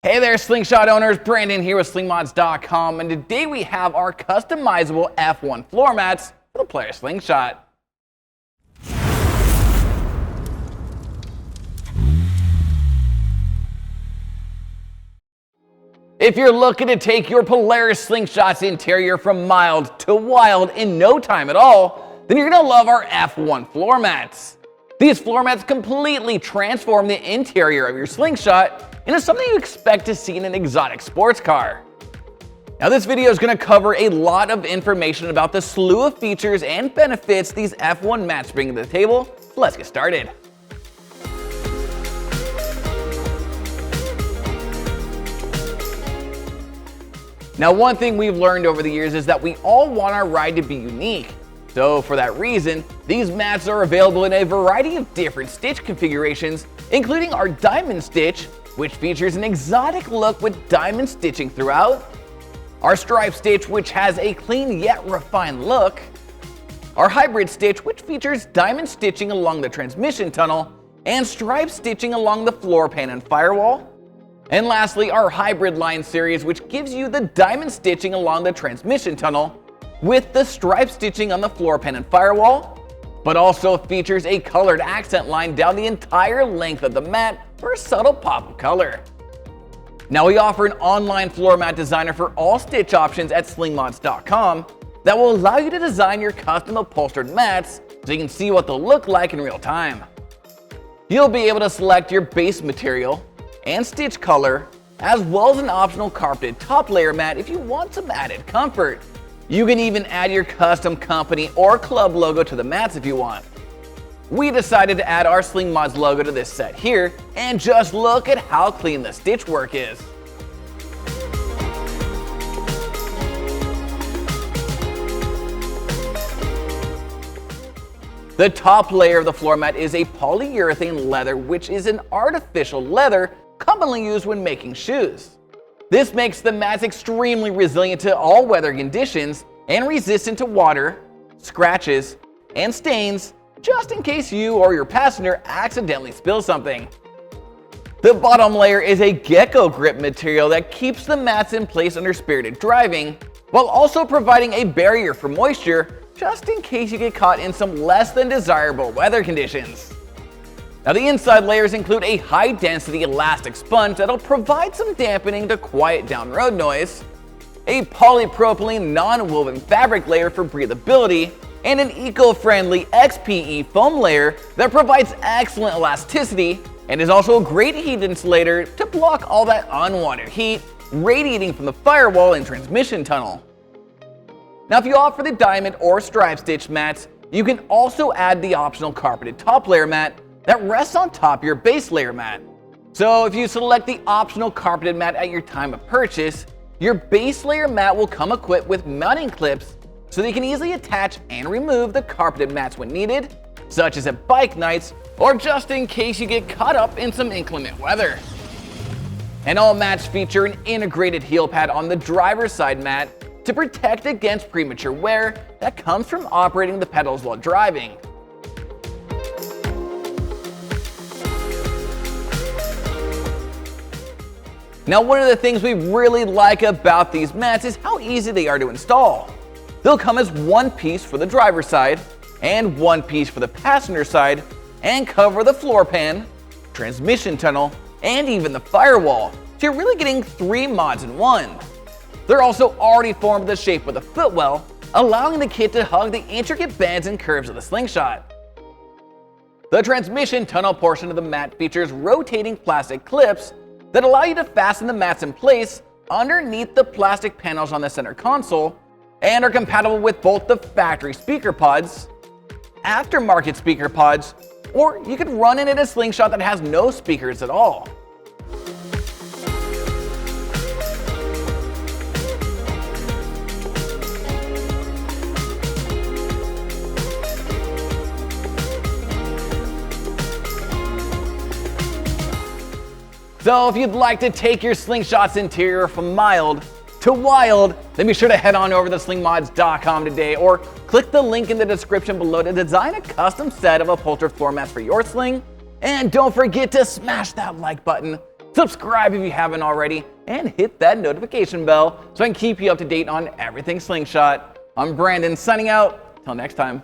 Hey there, Slingshot owners, Brandon here with Slingmods.com, and today we have our customizable F1 floor mats for the Polaris Slingshot. If you're looking to take your Polaris Slingshot's interior from mild to wild in no time at all, then you're going to love our F1 floor mats. These floor mats completely transform the interior of your Slingshot into something you expect to see in an exotic sports car. Now this video is going to cover a lot of information about the slew of features and benefits these F1 mats bring to the table, so let's get started. Now one thing we've learned over the years is that we all want our ride to be unique. So for that reason, these mats are available in a variety of different stitch configurations, including our diamond stitch, which features an exotic look with diamond stitching throughout, our stripe stitch, which has a clean yet refined look, our hybrid stitch, which features diamond stitching along the transmission tunnel and stripe stitching along the floor pan and firewall, and lastly our hybrid line series, which gives you the diamond stitching along the transmission tunnel with the stripe stitching on the floor pan and firewall, but also features a colored accent line down the entire length of the mat for a subtle pop of color. Now we offer an online floor mat designer for all stitch options at slingmods.com that will allow you to design your custom upholstered mats so you can see what they'll look like in real time. You'll be able to select your base material and stitch color, as well as an optional carpeted top layer mat if you want some added comfort. You can even add your custom company or club logo to the mats if you want. We decided to add our Slingmods logo to this set here, and just look at how clean the stitch work is. The top layer of the floor mat is a polyurethane leather, which is an artificial leather commonly used when making shoes. This makes the mats extremely resilient to all weather conditions and resistant to water, scratches, and stains, just in case you or your passenger accidentally spill something. The bottom layer is a Gecko Grip material that keeps the mats in place under spirited driving, while also providing a barrier for moisture, just in case you get caught in some less than desirable weather conditions. Now the inside layers include a high-density elastic sponge that'll provide some dampening to quiet down road noise, a polypropylene non-woven fabric layer for breathability, and an eco-friendly XPE Foam layer that provides excellent elasticity and is also a great heat insulator to block all that unwanted heat radiating from the firewall and transmission tunnel. Now if you opt for the diamond or stripe stitch mats, you can also add the optional carpeted top layer mat that rests on top of your base layer mat. So if you select the optional carpeted mat at your time of purchase, your base layer mat will come equipped with mounting clips so that you can easily attach and remove the carpeted mats when needed, such as at bike nights or just in case you get caught up in some inclement weather. And all mats feature an integrated heel pad on the driver's side mat to protect against premature wear that comes from operating the pedals while driving. Now one of the things we really like about these mats is how easy they are to install. They'll come as one piece for the driver's side and one piece for the passenger side and cover the floor pan, transmission tunnel, and even the firewall. So you're really getting 3 mods in one. They're also already formed the shape of the footwell, allowing the kit to hug the intricate bends and curves of the Slingshot. The transmission tunnel portion of the mat features rotating plastic clips that allow you to fasten the mats in place underneath the plastic panels on the center console and are compatible with both the factory speaker pods, aftermarket speaker pods, or you could run it in a Slingshot that has no speakers at all. So if you'd like to take your Slingshot's interior from mild to wild, then be sure to head on over to slingmods.com today or click the link in the description below to design a custom set of upholstered floor mats for your Sling. And don't forget to smash that like button subscribe if you haven't already, and hit that notification bell so I can keep you up to date on everything Slingshot. I'm Brandon, signing out. Till next time.